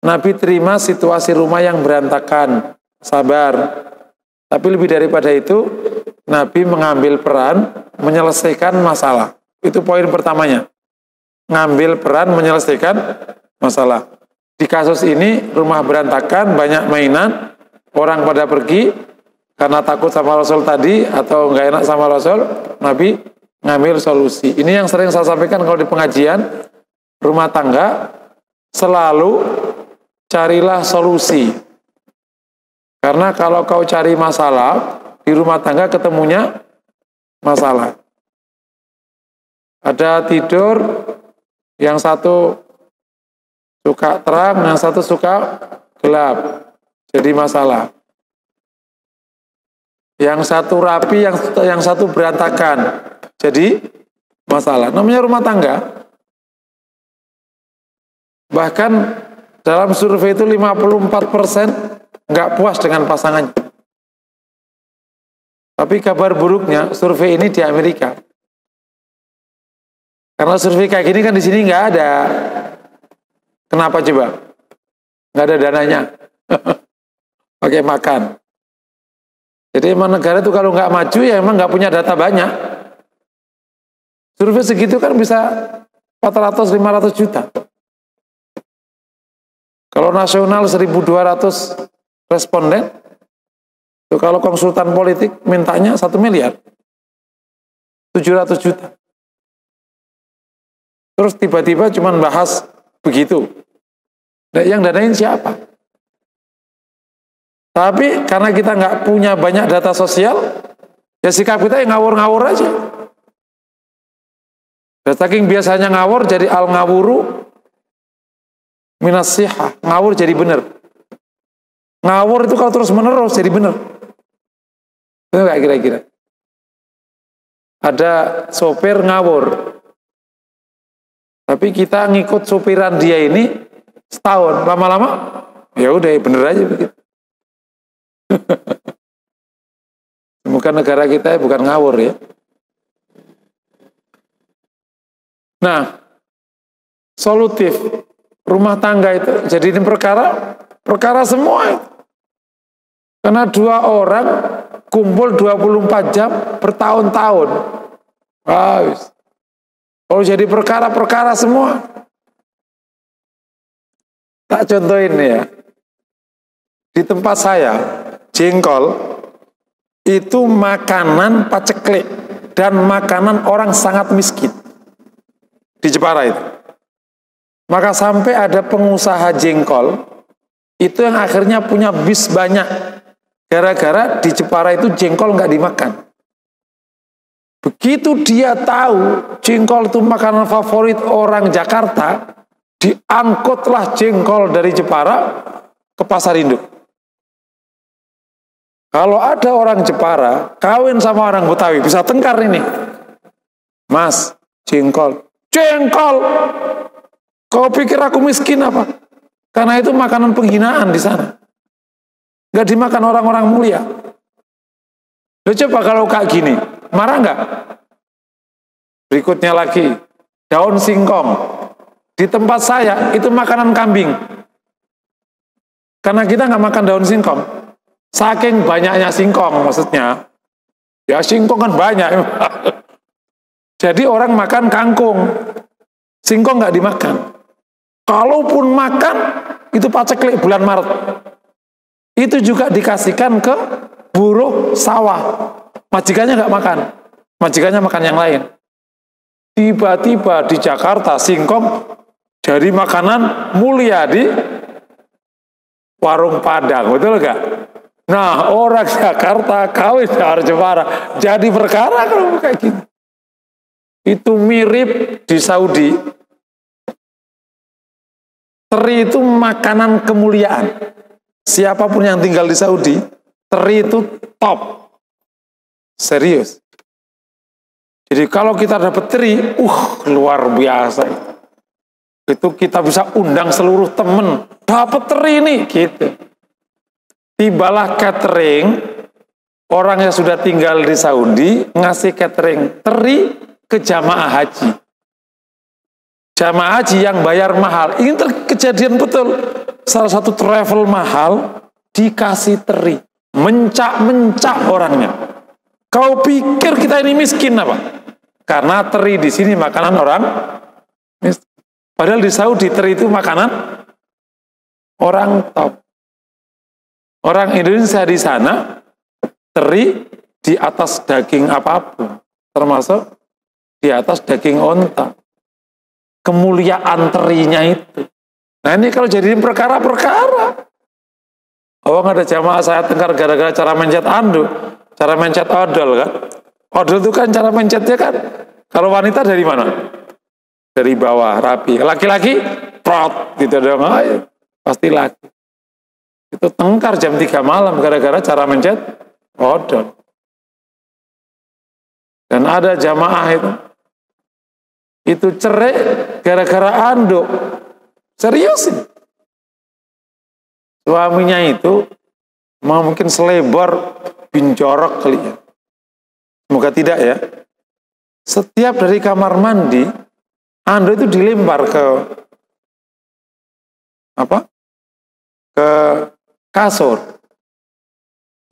Nabi terima situasi rumah yang berantakan, sabar. Tapi lebih daripada itu, Nabi mengambil peran menyelesaikan masalah. Itu poin pertamanya. Ngambil peran menyelesaikan masalah. Di kasus ini, rumah berantakan, banyak mainan, orang pada pergi, karena takut sama Rasul tadi, atau nggak enak sama Rasul, Nabi ngambil solusi. Ini yang sering saya sampaikan kalau di pengajian, rumah tangga, selalu carilah solusi. Karena kalau kau cari masalah, di rumah tangga ketemunya masalah. Ada tidur, yang satu suka terang, yang satu suka gelap. Jadi masalah. Yang satu rapi, yang satu berantakan. Jadi masalah. Namanya rumah tangga. Bahkan dalam survei itu 54% nggak puas dengan pasangannya. Tapi kabar buruknya survei ini di Amerika. Karena survei kayak gini kan di sini nggak ada. Kenapa coba? Nggak ada dananya. Pakai makan. Jadi emang negara itu kalau nggak maju ya emang nggak punya data banyak. Survei segitu kan bisa 400-500 juta. Kalau nasional 1.200 responden, itu kalau konsultan politik mintanya 1 miliar, 700 juta. Terus tiba-tiba cuma bahas begitu. Nah, yang danain siapa? Tapi karena kita nggak punya banyak data sosial, ya sikap kita yang ngawur-ngawur aja. Dan saking biasanya ngawur jadi al-ngawuru minas sihah. Ngawur jadi benar. Ngawur itu kalau terus menerus jadi benar. Itu nggak kira-kira. ada sopir ngawur. Tapi kita ngikut sopiran dia ini setahun, lama-lama ya udah bener aja begitu. Semoga negara kita bukan ngawur ya. Nah, solutif rumah tangga itu jadi ini perkara semua itu. Karena 2 orang kumpul 24 jam bertahun-tahun. Habis. Kalau jadi perkara semua. Tak contohin ya. Di tempat saya, jengkol itu makanan paceklik dan makanan orang sangat miskin. Di Jepara itu. Maka sampai ada pengusaha jengkol itu yang akhirnya punya bis banyak. Gara-gara di Jepara itu jengkol nggak dimakan. Begitu dia tahu jengkol itu makanan favorit orang Jakarta, diangkutlah jengkol dari Jepara ke pasar induk. Kalau ada orang Jepara kawin sama orang Betawi, bisa tengkar ini. Mas, jengkol. Jengkol! Kau pikir aku miskin apa? Karena itu makanan penghinaan di sana. Nggak dimakan orang-orang mulia. Lo coba kalau kayak gini, marah nggak? Berikutnya lagi, daun singkong. Di tempat saya, itu makanan kambing. Karena kita nggak makan daun singkong. Saking banyaknya singkong maksudnya. Ya singkong kan banyak. Jadi orang makan kangkung. Singkong nggak dimakan. Kalaupun makan, itu paceklik bulan Maret. Itu juga dikasihkan ke buruh sawah. Majikannya nggak makan. Majikannya makan yang lain. Tiba-tiba di Jakarta singkong jadi makanan mulia di warung Padang, betul nggak? Nah, orang Jakarta kawin sama Jepara, jadi perkara kalau kayak gini. Itu mirip di Saudi. Teri itu makanan kemuliaan. Siapapun yang tinggal di Saudi, teri itu top. Serius. Jadi kalau kita dapat teri, luar biasa. Itu kita bisa undang seluruh temen. Dapat teri nih, gitu. Tibalah catering, orang yang sudah tinggal di Saudi, ngasih catering teri ke jamaah haji. Jamaah haji yang bayar mahal. Ini kejadian betul. Salah satu travel mahal dikasih teri. Mencak-mencak orangnya. Kau pikir kita ini miskin apa? Karena teri di sini makanan orang miskin. Padahal di Saudi teri itu makanan orang top. Orang Indonesia di sana teri di atas daging apapun. Termasuk di atas daging onta. Kemuliaan terinya itu. Nah ini kalau jadi perkara-perkara. Oh ada jamaah saya tengkar gara-gara cara mencet anduk, cara mencet odol kan. Odol itu kan cara mencetnya kan. Kalau wanita dari mana? Dari bawah, rapi. Laki-laki, prot gitu dong. Pasti laki. Itu tengkar jam 3 malam gara-gara cara mencet odol. Dan ada jamaah itu cerai gara-gara anduk. Serius ini. Suaminya itu mungkin selebar binjorok kali ya. Semoga tidak ya. Setiap dari kamar mandi, anduk itu dilempar ke ke kasur.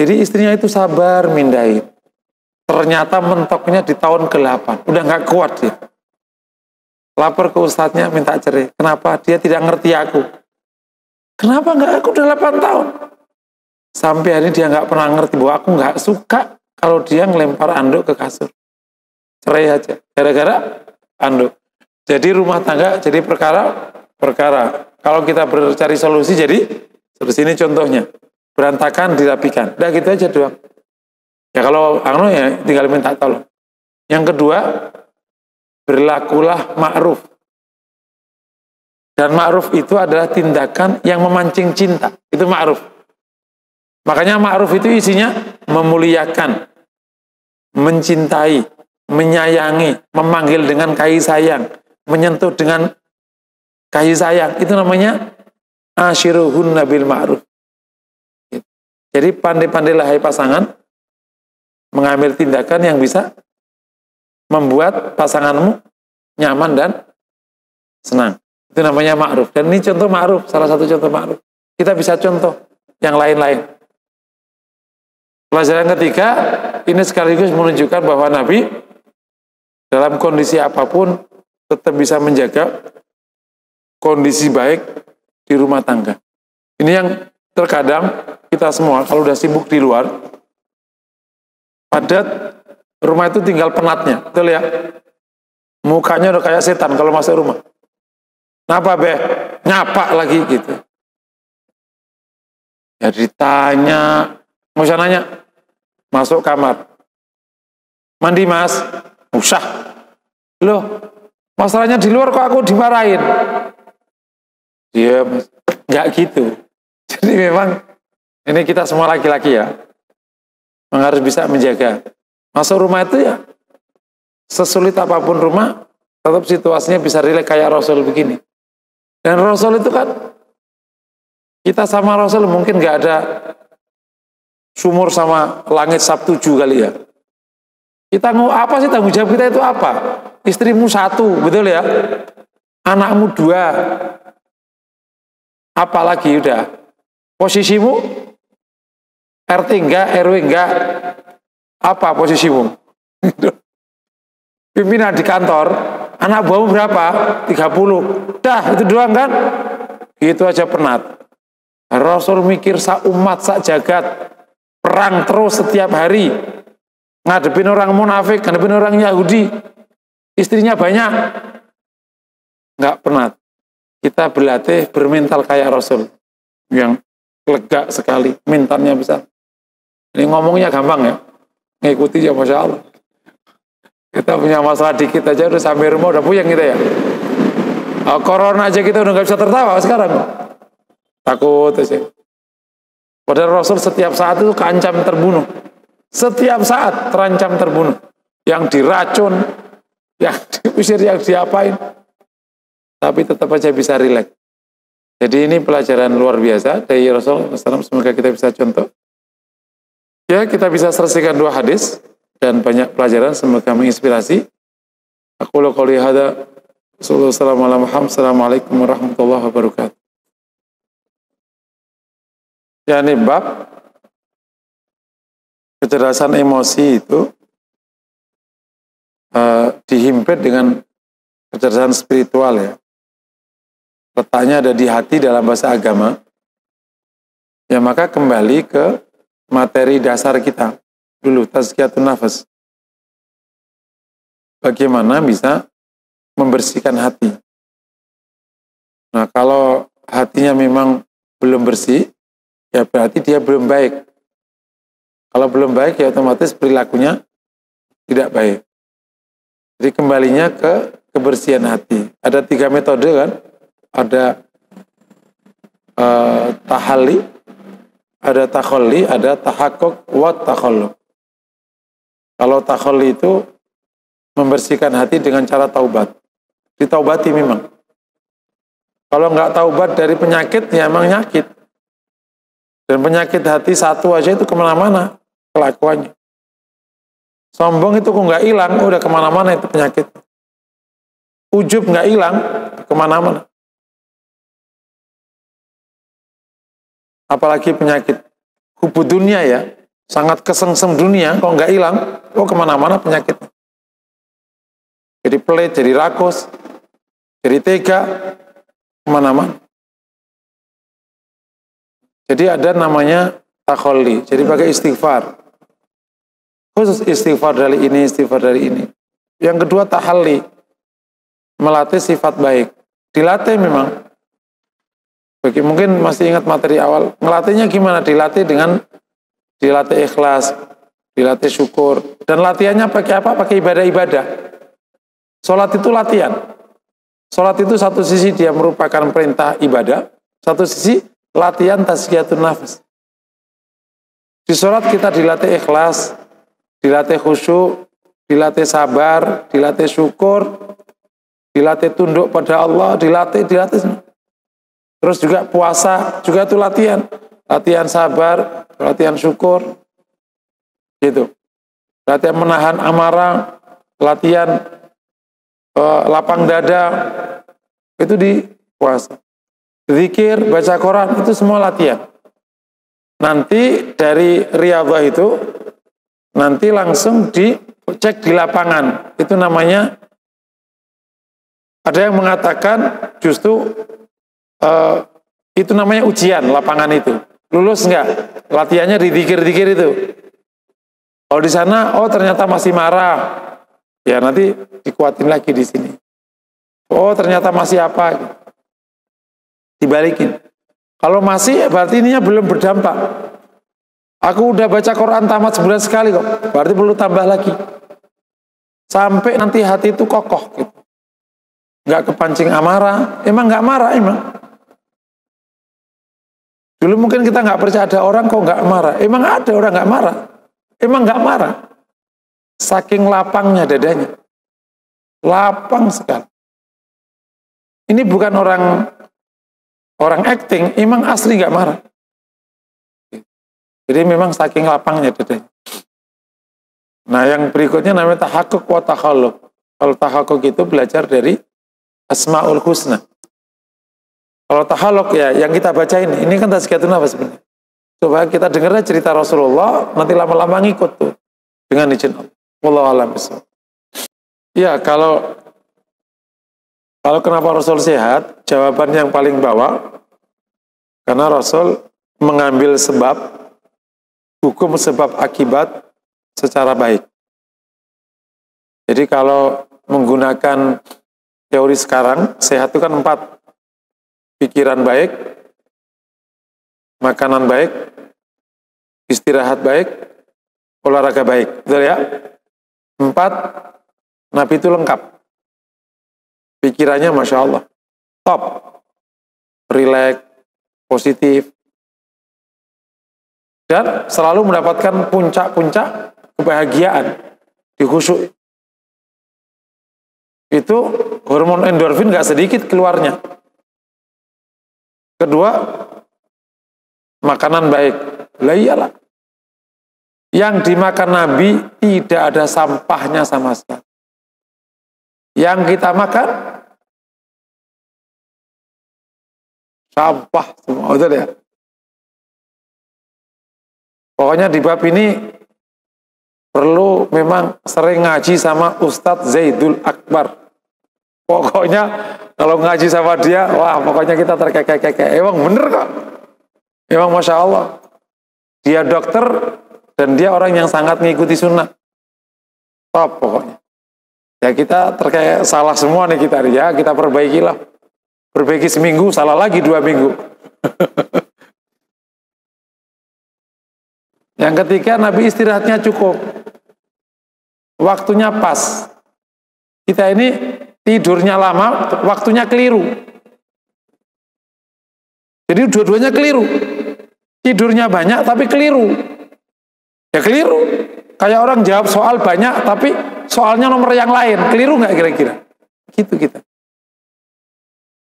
Jadi istrinya itu sabar mindahin. Ternyata mentoknya di tahun ke-8. Udah nggak kuat dia. Lapor ke ustadznya minta cerai. Kenapa? Dia tidak ngerti aku. Kenapa nggak? Aku udah 8 tahun. Sampai hari ini dia nggak pernah ngerti bahwa aku nggak suka kalau dia ngelempar anduk ke kasur. Cerai aja. Gara-gara anduk. Jadi rumah tangga jadi perkara. Kalau kita bercari solusi jadi seperti ini contohnya. Berantakan dirapikan. Udah gitu aja doang. Ya kalau ya tinggal minta tolong. Yang kedua, berlakulah ma'ruf. Dan ma'ruf itu adalah tindakan yang memancing cinta. Itu ma'ruf. Makanya ma'ruf itu isinya memuliakan, mencintai, menyayangi, memanggil dengan kasih sayang, menyentuh dengan kasih sayang. Itu namanya ashiruhunna bil ma'ruf. Jadi pandai-pandailah hai pasangan mengambil tindakan yang bisa membuat pasanganmu nyaman dan senang. Itu namanya ma'ruf. Dan ini contoh ma'ruf, salah satu contoh ma'ruf. Kita bisa contoh yang lain-lain. Pelajaran ketiga, ini sekaligus menunjukkan bahwa Nabi dalam kondisi apapun tetap bisa menjaga kondisi baik di rumah tangga. Ini yang terkadang kita semua kalau udah sibuk di luar, padat, rumah itu tinggal penatnya, betul ya? Mukanya udah kayak setan kalau masuk rumah. Kenapa be? Nyapa lagi gitu. Ya ditanya, mau saya nanya, masuk kamar. Mandi mas? Usah. Loh, masalahnya di luar kok aku dimarahin? Dia nggak gitu. Jadi memang ini kita semua laki-laki ya, memang harus bisa menjaga. Masuk rumah itu ya, sesulit apapun rumah, tetap situasinya bisa relate kayak Rasul begini. Dan Rasul itu kan, kita sama Rasul mungkin nggak ada sumur sama langit Sabtu 7 kali ya. Kita mau apa sih, tanggung jawab kita itu apa? Istrimu 1, betul ya? Anakmu 2. Apalagi udah. Posisimu RT enggak, RW enggak. Apa posisimu? Pimpinan di kantor, anak buahmu berapa? 30. Dah, itu doang kan? Gitu aja penat. Rasul mikir sak umat, sak jagat. Perang terus setiap hari. Ngadepin orang munafik, ngadepin orang Yahudi. Istrinya banyak. Nggak penat. Kita berlatih bermental kayak Rasul. Yang lega sekali, mentalnya besar. Ini ngomongnya gampang ya. Ngikuti ya Masya Allah. Kita punya masalah dikit aja udah sampai rumah udah puyeng kita ya. Corona aja kita udah nggak bisa tertawa sekarang. Takut aja. Padahal Rasul setiap saat itu keancam terbunuh. Setiap saat terancam terbunuh. Yang diracun, yang diusir, yang diapain. Tapi tetap aja bisa rileks. Jadi ini pelajaran luar biasa dari Rasul SAW. Semoga kita bisa contoh. Ya, kita bisa selesaikan 2 hadis dan banyak pelajaran. Semoga menginspirasi. Aku qouli hadza. Assalamualaikum warahmatullahi wabarakatuh. Ya, ini bab kecerdasan emosi itu dihimpit dengan kecerdasan spiritual ya. Letaknya ada di hati dalam bahasa agama. Ya maka kembali ke materi dasar kita dulu, tazkiyatun nafas. Bagaimana bisa membersihkan hati. Nah kalau hatinya memang belum bersih, ya berarti dia belum baik. Kalau belum baik ya otomatis perilakunya tidak baik. Jadi kembalinya ke kebersihan hati. Ada 3 metode kan. Ada tahalli, ada takhalli, ada tahakkuk wa takhalluq. Kalau takhalli itu membersihkan hati dengan cara taubat. Ditaubati memang. Kalau nggak taubat dari penyakit, ya emang nyakit. Dan penyakit hati satu aja itu kemana-mana kelakuannya. Sombong itu kok nggak hilang, udah kemana-mana itu penyakit. Ujub nggak hilang, kemana-mana. Apalagi penyakit hubud dunia ya, sangat kesengsem dunia, kok nggak hilang, kok kemana-mana penyakit. Jadi pelit, jadi rakus, jadi tega, kemana-mana. Jadi ada namanya takhalli, jadi pakai istighfar. Khusus istighfar dari ini, istighfar dari ini. Yang kedua tahalli, melatih sifat baik. Dilatih memang. Bagi mungkin masih ingat materi awal, ngelatihnya gimana? Dilatih ikhlas, dilatih syukur, dan latihannya pakai apa? Pakai ibadah-ibadah. Sholat itu latihan. Sholat itu satu sisi dia merupakan perintah ibadah, satu sisi latihan tazkiyatun nafas. Di sholat kita dilatih ikhlas, dilatih khusyuk, dilatih sabar, dilatih syukur, dilatih tunduk pada Allah, dilatih. Terus juga puasa, juga itu latihan. Latihan sabar, latihan syukur, gitu. Latihan menahan amarah, latihan lapang dada, itu di puasa. Zikir, baca Quran, itu semua latihan. Nanti dari riyadhah itu, nanti langsung dicek di lapangan. Itu namanya, ada yang mengatakan justru itu namanya ujian lapangan itu. Lulus enggak? Latihannya di zikir-zikir itu. Kalau di sana, oh ternyata masih marah, ya nanti dikuatin lagi di sini. Oh ternyata masih apa? Dibalikin. Kalau masih, berarti ininya belum berdampak. Aku udah baca Quran tamat sebulan sekali kok, berarti perlu tambah lagi. Sampai nanti hati itu kokoh gitu. Nggak kepancing amarah, emang nggak marah emang. Dulu mungkin kita nggak percaya ada orang kok nggak marah, emang ada orang nggak marah, emang nggak marah. Saking lapangnya dadanya, lapang sekali. Ini bukan orang acting, emang asli nggak marah. Jadi memang saking lapangnya dadanya. Nah yang berikutnya namanya tahakkuk wa takhalluq. Kalau tahakkuk itu belajar dari Asmaul Husna. Kalau tahalluq ya yang kita baca ini kan tazkiyatun nafs sebenarnya. Coba kita dengar cerita Rasulullah, nanti lama-lama ngikut tuh dengan izin Allah. Wallahu a'lam bishawab. Ya kalau kenapa Rasul sehat, jawaban yang paling bawah, karena Rasul mengambil sebab, hukum sebab akibat secara baik. Jadi kalau menggunakan teori sekarang, sehat itu kan 4. Pikiran baik, makanan baik, istirahat baik, olahraga baik. Betul ya? 4, Nabi itu lengkap. Pikirannya Masya Allah, top, rileks, positif, dan selalu mendapatkan puncak-puncak kebahagiaan di khusyuk. Itu hormon endorfin gak sedikit keluarnya. Kedua, makanan baik. Lah iyalah. Yang dimakan Nabi tidak ada sampahnya sama sekali. Yang kita makan sampah semua, betul ya? Pokoknya di bab ini perlu memang sering ngaji sama Ustadz Zaidul Akbar. Pokoknya kalau ngaji sama dia, wah pokoknya kita terkekek-kekek. Emang bener kok. Emang Masya Allah. Dia dokter dan dia orang yang sangat mengikuti sunnah. Top pokoknya. Ya kita terkekek salah semua nih kita. Ya kita perbaikilah. Perbaiki seminggu, salah lagi 2 minggu. Yang ketiga, Nabi istirahatnya cukup. Waktunya pas. Kita ini tidurnya lama, waktunya keliru. Jadi dua-duanya keliru. Tidurnya banyak tapi keliru. Ya keliru. Kayak orang jawab soal banyak tapi soalnya nomor yang lain. Keliru nggak kira-kira? Gitu kita.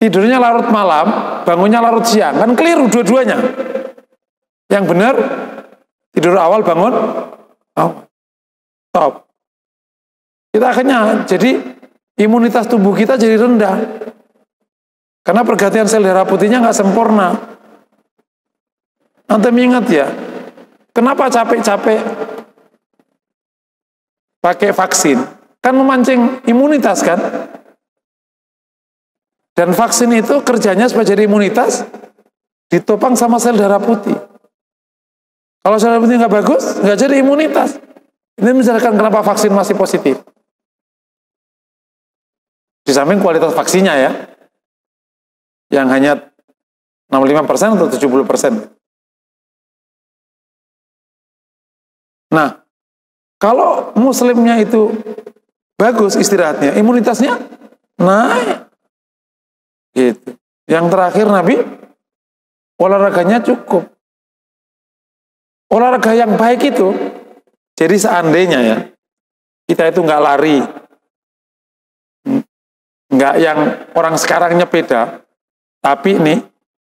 Tidurnya larut malam, bangunnya larut siang. Kan keliru dua-duanya. Yang benar, tidur awal, bangun awal. Top. Kita akhirnya jadi imunitas tubuh kita jadi rendah. Karena pergantian sel darah putihnya nggak sempurna. Antum ingat ya, kenapa capek-capek pakai vaksin? Kan memancing imunitas kan? Dan vaksin itu kerjanya supaya jadi imunitas, ditopang sama sel darah putih. Kalau sel darah putih nggak bagus, nggak jadi imunitas. Ini menjelaskan kenapa vaksin masih positif. Di samping kualitas vaksinnya ya, yang hanya 65% atau 70%. Nah, kalau muslimnya itu bagus istirahatnya, imunitasnya naik. Gitu. Yang terakhir Nabi, olahraganya cukup. Olahraga yang baik itu, jadi seandainya ya, kita itu nggak lari, nggak yang orang sekarang nyepeda, tapi nih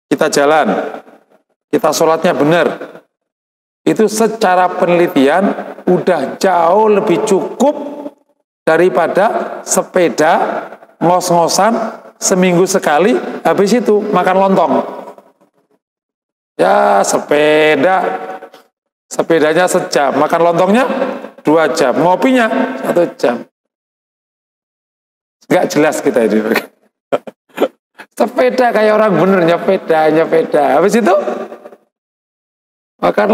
kita jalan, kita sholatnya benar, itu secara penelitian udah jauh lebih cukup daripada sepeda ngos-ngosan seminggu sekali, habis itu makan lontong. Ya sepedanya sejam, makan lontongnya 2 jam, ngopinya 1 jam. Nggak jelas kita ini. Sepeda kayak orang bener, nyepeda. Habis itu makan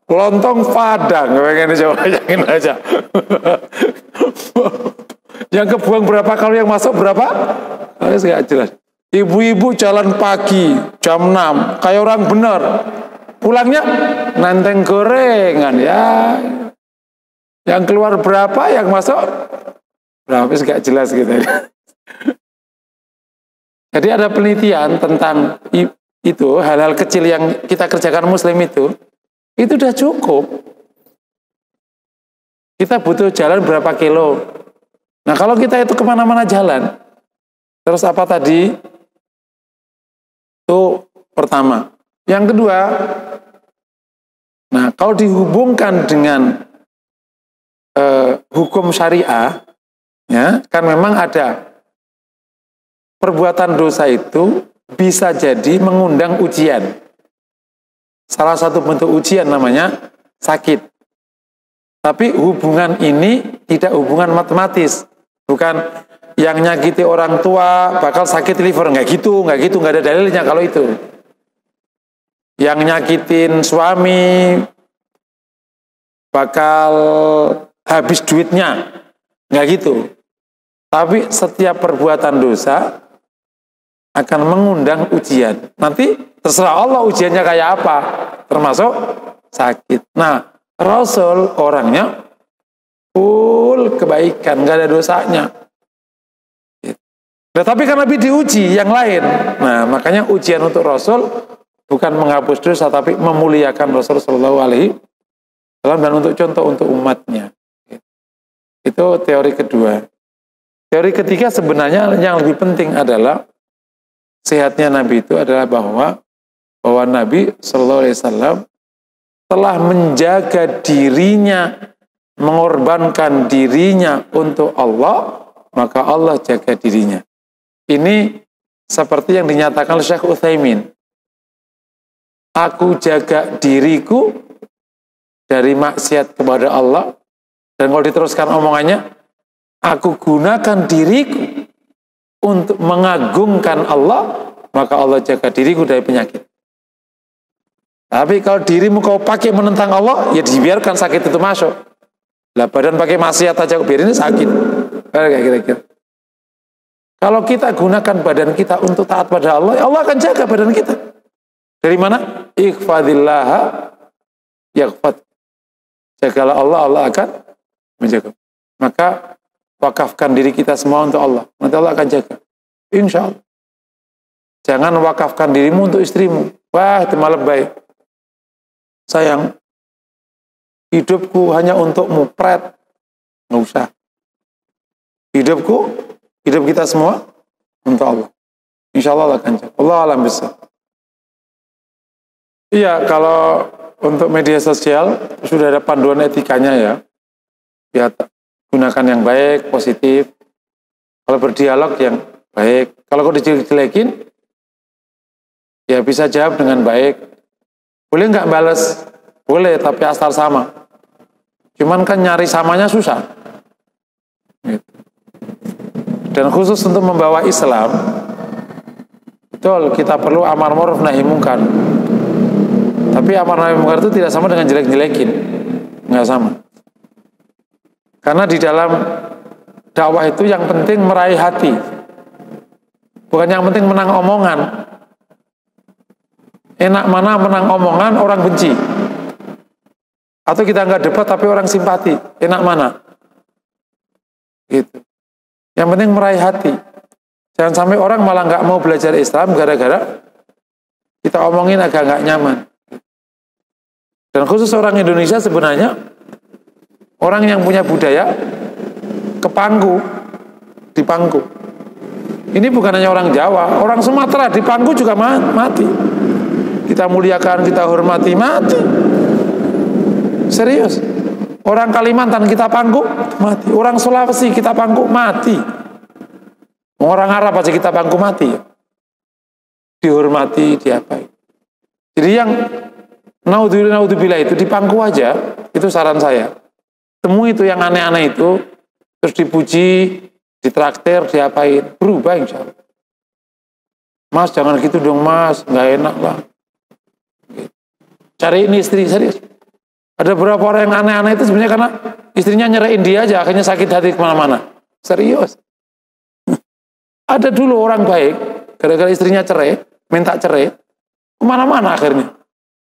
lontong Padang. Pengen coba bayangin aja. Yang kebuang berapa, kalau yang masuk berapa? Nggak jelas. Ibu-ibu jalan pagi jam 6 kayak orang bener. Pulangnya nanteng gorengan ya. Yang keluar berapa, yang masuk berapa, nggak jelas gitu. Jadi ada penelitian tentang itu, hal-hal kecil yang kita kerjakan muslim itu udah cukup. Kita butuh jalan berapa kilo. Nah kalau kita itu kemana-mana jalan, terus apa tadi? Itu pertama. Yang kedua, nah kalau dihubungkan dengan hukum syariah, ya kan memang ada perbuatan dosa itu bisa jadi mengundang ujian. Salah satu bentuk ujian namanya sakit. Tapi hubungan ini tidak hubungan matematis, bukan yang nyakiti orang tua bakal sakit liver, nggak gitu, nggak ada dalilnya kalau itu. Yang nyakitin suami bakal habis duitnya, nggak gitu. Tapi setiap perbuatan dosa akan mengundang ujian. Nanti terserah Allah ujiannya kayak apa, termasuk sakit. Nah, Rasul orangnya full kebaikan, nggak ada dosanya. Nah, tapi kan Nabi diuji yang lain. Nah, makanya ujian untuk Rasul bukan menghapus dosa, tapi memuliakan Rasul Shallallahu Alaihi Wasallam dan untuk contoh untuk umatnya. Itu teori kedua. Teori ketiga sebenarnya yang lebih penting adalah sehatnya Nabi itu adalah bahwa Nabi Shallallahu Alaihi Wasallam telah menjaga dirinya, mengorbankan dirinya untuk Allah, maka Allah jaga dirinya. Ini seperti yang dinyatakan oleh Syekh Utsaimin. Aku jaga diriku dari maksiat kepada Allah, dan kalau diteruskan omongannya, aku gunakan diriku untuk mengagungkan Allah, maka Allah jaga diriku dari penyakit. Tapi kalau dirimu kau pakai menentang Allah, ya dibiarkan sakit itu masuk. Lah badan pakai maksiat aja biarin sakit. Kayak kira-kira. Kalau kita gunakan badan kita untuk taat pada Allah, ya Allah akan jaga badan kita. Dari mana? Ikhfadillaha yaghfad. Jagalah Allah, Allah akan menjaga. Maka wakafkan diri kita semua untuk Allah. Nanti Allah akan jaga. Insya Allah. Jangan wakafkan dirimu untuk istrimu. Wah, itu malah baik. Sayang, hidupku hanya untukmu, pret. Nggak usah. Hidup kita semua untuk Allah. Insya Allah akan jaga. Allah alam bisa. Iya, kalau untuk media sosial sudah ada panduan etikanya ya. Ya, gunakan yang baik, positif. Kalau berdialog yang baik. Kalau kau dijelek-jelekin, ya bisa jawab dengan baik. Boleh nggak balas? Boleh, tapi asal sama. Cuman kan nyari samanya susah. Gitu. Dan khusus untuk membawa Islam, betul, kita perlu amar ma'ruf nahi munkar. Tapi amar nahi munkar itu tidak sama dengan jelek-jelekin. Nggak sama. Karena di dalam dakwah itu yang penting meraih hati. Bukan yang penting menang omongan. Enak mana menang omongan orang benci. Atau kita nggak debat tapi orang simpati. Enak mana? Gitu. Yang penting meraih hati. Jangan sampai orang malah nggak mau belajar Islam gara-gara kita omongin agak nggak nyaman. Dan khusus orang Indonesia sebenarnya Orang yang punya budaya ke Pangku, di Pangku. Ini bukan hanya orang Jawa, orang Sumatera di Pangku juga mati. Kita muliakan, kita hormati, mati. Serius. Orang Kalimantan kita Pangku, mati. Orang Sulawesi kita Pangku, mati. Orang Arab aja kita Pangku, mati. Dihormati, diapain. Jadi yang naudzubillah itu di Pangku aja, itu saran saya. Temu itu yang aneh-aneh itu, terus dipuji, ditraktir, diapain, berubah insya Allah. Mas jangan gitu dong mas, nggak enak lah. Cari ini istri, serius. Ada beberapa orang yang aneh-aneh itu sebenarnya karena istrinya nyerahin dia aja, akhirnya sakit hati kemana-mana. Serius. Ada dulu orang baik, gara-gara istrinya cerai, minta cerai, kemana-mana akhirnya.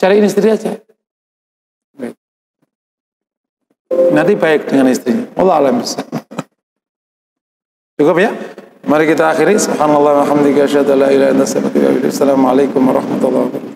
Cariin istri aja. Baik. Nanti baik dengan istrinya. Allah alam bisa. Cukup ya? Mari kita akhiri. Subhanallah wa hamdika asyhadu an la ilaha illa anta astaghfiruka wa atubu ilaik. Assalamualaikum warahmatullahi wabarakatuh.